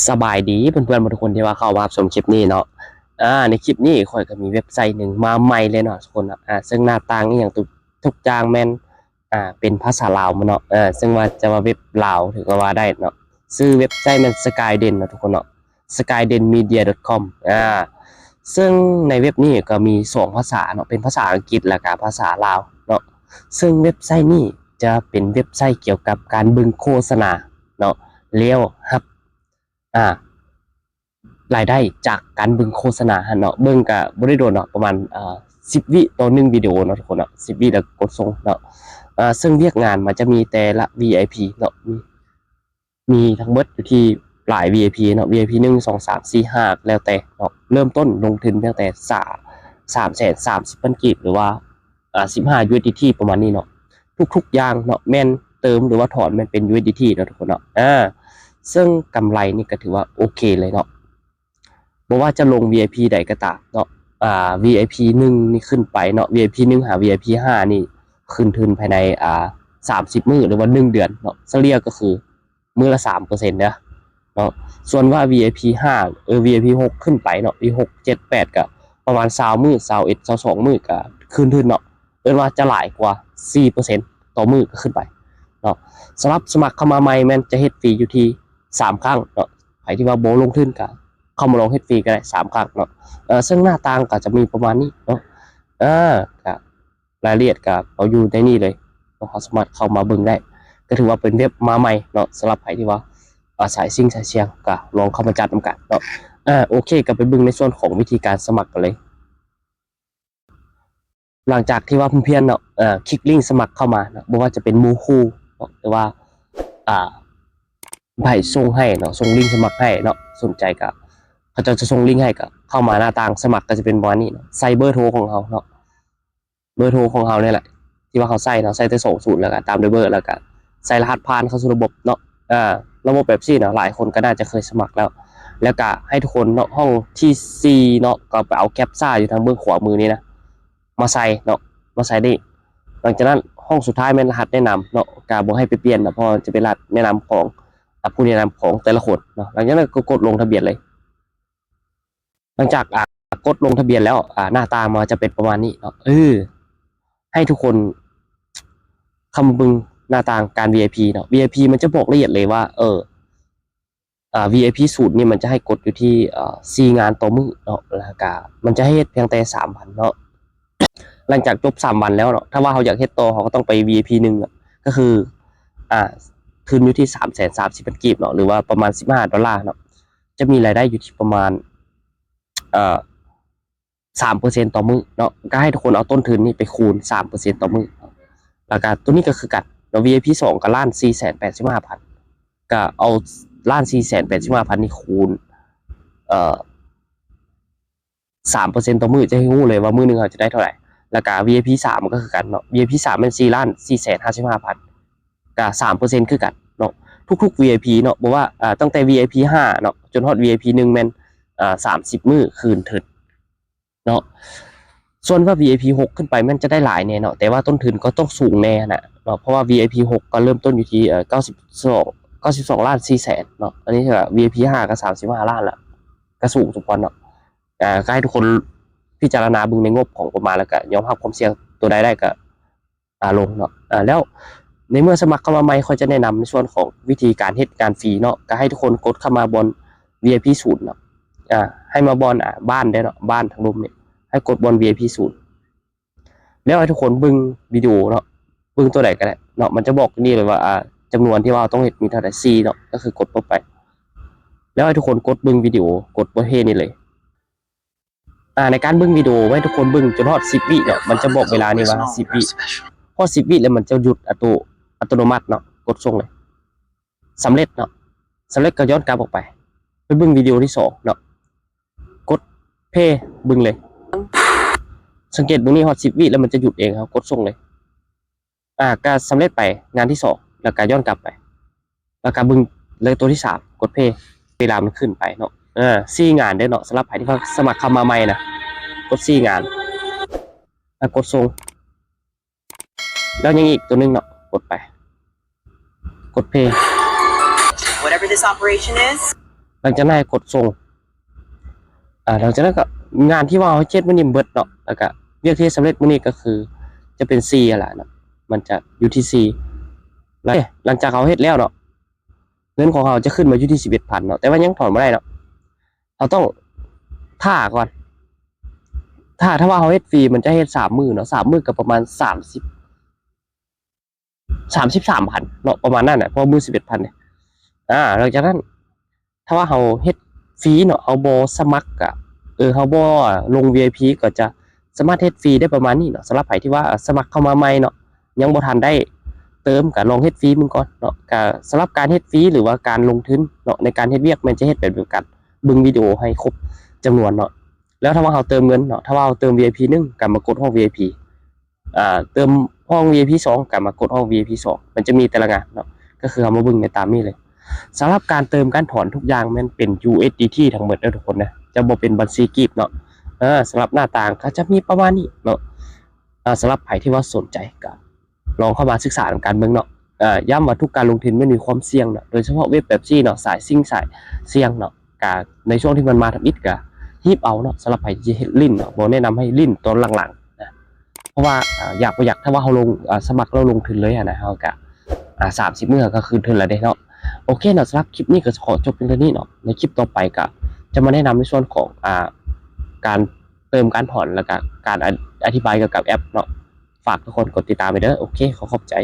สบายดีเพื่อนๆทุกคนที่ว่าเข้ามาชมคลิปนี้เนาะในคลิปนี้ข่อยก็มีเว็บไซต์หนึ่งมาใหม่เลยเนาะทุกคนเนาะซึ่งหน้าต่างนี่อย่างทุกอย่างแม่นเป็นภาษาลาวมาเนาะซึ่งว่าจะว่าเว็บลาวถึงก็ว่าได้เนาะชื่อเว็บไซต์มัน Skyden เนาะทุกคนเนาะ skydenmedia.com ซึ่งในเว็บนี้ก็มี2ภาษาเนาะเป็นภาษาอังกฤษและก็ภาษาลาวเนาะซึ่งเว็บไซต์นี้จะเป็นเว็บไซต์เกี่ยวกับการบึงโฆษณาเนาะเลี้ยวครับอ่ารายได้จากการเบิ่งโฆษณาเนาะเบิ่งกับ่ได้โดนเนาะประมาณ10วิต่อ1วิดีโอเนาะทุกคนเนาะ10วิแล้วกดส่งเนาะซึ่งเรียกงานมันจะมีแต่ละ VIP เนาะมีทั้งหมดอยู่ที่หลาย VIP เนาะ VIP 1 2 3 4 5แล้วแต่เนาะเริ่มต้นลงทุนเพียงแต่330,000กีบหรือว่า15 USDT ประมาณนี้เนาะทุกๆอย่างเนาะแม่นเติมหรือว่าถอนมันเป็น USDT เนาะทุกคนเนาะซึ่งกำไรนี่ก็ถือว่าโอเคเลยเนาะบ่ว่าจะลง VIP ใดก็ตามเนาะVIP 1นี่ขึ้นไปเนาะ VIP 1หา VIP 5นี่คืนทุนภายใน30มื้อหรือว่า1เดือนเนาะเฉลี่ยก็คือมื้อละ 3%เด้อเนาะส่วนว่า VIP 5VIP 6ขึ้นไปเนาะ VIP 6 7 8ก็ประมาณ20มื้อ21 22มื้อก็คืนทุนเนาะเอิ้นว่าจะหลายกว่า 4% ต่อมื้อก็ขึ้นไปเนาะสำหรับสมัครเข้ามาใหม่แม่นจะเฮ็ดฟรีอยู่ที่3ครั้งเนาะใครที่ว่าบ่ลงทุนก็เข้ามาลองเฮ็ดฟรีก็ได้3ครั้งเนาะซึ่งหน้าต่างก็จะมีประมาณนี้เนาะก็รายละเอียดก็เอาอยู่ในนี้เลยเราสามารถเข้ามาเบิ่งได้ก็ถือว่าเป็นเว็บมาใหม่เนาะสำหรับใครที่ว่าสายซิ่งสายเชียงก็ลองเข้ามาจัดนำกันเนาะโอเคก็ไปเบิ่งในส่วนของวิธีการสมัครกันเลยหลังจากที่ว่าเพื่อนๆเนาะคลิกลิงก์สมัครเข้ามาเนาะบ่ว่าจะเป็นหมู่คู่หรือว่าอ่า ไผ่ส่งให้เนาะส่งลิงก์สมัครให้เนาะสนใจก็เขาจะส่งลิงก์ให้ก็เข้ามาหน้าต่างสมัครก็จะเป็นบอนี้เนาะใส่เบอร์โทรของเขาเนาะเบอร์โทรของเขาเนี่ยแหละที่ว่าเขาใส่เนาะใส่แต่20แล้วก็ตามด้วยเบอร์แล้วก็ใส่รหัสผ่านเข้าสู่ระบบเนาะระบบแบบซี่เนาะหลายคนก็น่าจะเคยสมัครแล้วแล้วก็ให้ทุกคนเนาะห้องที่4เนาะก็ไปเอาแคปซ่าอยู่ทางเบื้องขวามือนี้นะมาใส่เนาะมาใส่ได้หลังจากนั้นห้องสุดท้ายเป็นรหัสแนะนำเนาะกาบ่ให้ไปเปลี่ยนนะเพราะจะเป็นรหัสแนะนำของผู้แนะนำของแต่ละคนเนาะหลังจากนั้นก็กดลงทะเบียนเลยหลังจากกดลงทะเบียนแล้วหน้าตามันจะเป็นประมาณนี้เนาะให้ทุกคนคำบึงหน้าต่างการ VIP เนาะ VIP มันจะบอกละเอียดเลยว่าVIP สูตรนี่มันจะให้กดอยู่ที่4งานต่อมื้อเนาะแล้วก็มันจะให้เฮ็ดเพียงแต่3วันเนาะหลังจากจบ3วันแล้วเนาะถ้าว่าเขาอยากเฮ็ดต่อเขาก็ต้องไป VIP 1เนาะก็คืออ่าทุนอยู่ที่330,000กีบเนาะหรือว่าประมาณ$15เนาะจะมีรายได้อยู่ที่ประมาณเอ่อ3%ต่อมื้อเนาะก็ให้ทุกคนเอาต้นทุนนี่ไปคูณ3%ต่อมื้อแล้วก็ตัวนี้ก็คือกันเนาะ VIP 2ก็ล้าน485,000ก็เอาล้าน485,000นี่คูณเอ่อ3%ต่อมื้อจะให้รู้เลยว่ามื้อนึงเราจะได้เท่าไหร่แล้วก็ VIP 3ก็คือกันเนาะ VIP 3มัน4ล้าน455,000ก็3%คือกันเนาะทุกๆ VIP เนาะบอกว่าตั้งแต่ VIP 5เนาะจนฮอด VIP 1แม่น30มื้อคืนถึงเนาะส่วนว่า VIP 6ขึ้นไปมันจะได้หลายแน่เนาะแต่ว่าต้นทุนก็ต้องสูงแน่นะเนาะเพราะว่า VIP 6ก็เริ่มต้นอยู่ที่92ล้าน4แสนเนาะอันนี้คือ VIP 5ก็35ล้านละก็สูงสมควรเนาะก็ให้ทุกคนพิจารณาบึงในงบของประมาณแล้วก็ยอมรับความเสี่ยงตัวใดได้ก็ลงเนาะแล้วในเมื่อสมัครเข้ามาใหม่เขาจะแนะนำในส่วนของวิธีการเฮ็ดการฟรีเนาะก็ให้ทุกคนกดเข้ามาบน VIP ศูนย์เนาะให้มาบอลบ้านได้เนาะบ้านทางลุมเนี่ยให้กดบอล VIP ศูนย์แล้วให้ทุกคนบึงวิดีโอเนาะบึงตัวไหนก็ได้เนาะมันจะบอกนี่เลยว่าจำนวนที่ว่าต้องเห็นมีเท่าไหร่4เนาะก็คือกดปุ๊บไปแล้วให้ทุกคนกดบึงวิดีโอกดประเภทนี้เลยในการบึงวิดีโอไว้ทุกคนบึงจนฮอด10วิเนาะมันจะบอกเวลานี่ว่า10วิพอ10วิแล้วมันจะหยุดอัตโนมัติเนาะกดส่งเลยสำเร็จเนาะสำเร็จก็ย้อนกลับออกไปบึงวิดีโอที่2เนาะกดเพย์บึงเลยสังเกตบึงนี่ฮอต10วิแล้วมันจะหยุดเองครับกดส่งเลยก็สำเร็จไปงานที่2แล้วก็ย้อนกลับไปแล้วก็บึงเลยตัวที่3กดเพย์เวลามันขึ้นไปเนาะ4งานได้เนาะสำหรับใครที่เขาสมัครเข้ามาใหม่นะกด4งานกดส่งแล้วยังอีกตัวนึงเนาะกดไปกดเพย์ Whatever this operation is หลังจากนั้นกดส่งหลังจากนั้นก็งานที่ว่าเขาเช็ดมื้อนี้เบิดเนาะแล้วก็เรียกที่สำเร็จมื้อนี้ก็คือจะเป็น C อ่ะล่ะเนาะมันจะอยู่ที่ C แล้วหลังจากเขาเฮ็ดแล้วเนาะเงินของเขาจะขึ้นมาอยู่ที่ 11,000 เนาะแต่ว่ายังถอนบ่ได้เนาะเราต้องท่าก่อนถ้าว่าเขาเฮ็ดฟรีมันจะเฮ็ด3มื้อเนาะ3มื้อก็ประมาณ33,000เนาะประมาณนั้นน่ะเพราะมื้อ 11,000เนี่ยหลังจากนั้นถ้าว่าเขาเฮ็ดฟรีเนาะเขาบ่สมัครก็เขาบ่ลง VIP ก็จะสามารถเฮ็ดฟรีได้ประมาณนี้เนาะสำหรับไผที่ว่าสมัครเข้ามาใหม่เนาะยังบ่ทันได้เติมก็ลองเฮ็ดฟรีมึงก่อนเนาะก็สำหรับการเฮ็ดฟรีหรือว่าการลงทุนเนาะในการเฮ็ดเวียกมันจะเฮ็ดแบบเดียวกันเบิ่งวิดีโอให้ครบจำนวนเนาะแล้วถ้าว่าเราเติมเงินเนาะถ้าว่าเราเติม VIP 1ก็มากดห้อง VIP เติมห้อง VIP 2ก็มากดห้อง VIP 2มันจะมีแต่ละงานเนาะก็คือเอามาเบิ่งในตามนี้เลยสำหรับการเติมการถอนทุกอย่างมันเป็น USDT ทั้งหมดเด้อทุกคนนะจะบ่เป็นบัญชีกีบเนาะสำหรับหน้าต่างก็จะมีประมาณนี้เนาะสำหรับใครที่ว่าสนใจก็ลองเข้ามาศึกษาการเมืองเนาะย้ำว่าทุกการลงทุนไม่มีความเสี่ยงเนาะโดยเฉพาะเว็บแบบซี่เนาะสายซิ่งสายเสี่ยงเนาะก็ในช่วงที่มันมาทำอิดก็ฮีบเอาเนาะสำหรับใครที่เฮ็ดลิ้นเนาะบ่แนะนำให้ลิ้นตอนหลังๆนะเพราะว่าอยากบ่อยากถ้าว่าเฮาลงสมัครแล้วลงทุนเลยนะเฮาก็30มื้อก็คืนทุนแล้วเด้เนาะโอเคเนาะสำหรับคลิปนี้ก็ขอจบเพียงเท่านี้เนาะในคลิปต่อไปก็จะมาแนะนำในส่วนของการเติมการถอนแล้วก็การอธิบายเกี่ยวกับแอปเนาะฝากทุกคนกดติดตามไปเด้อโอเคขอบใจ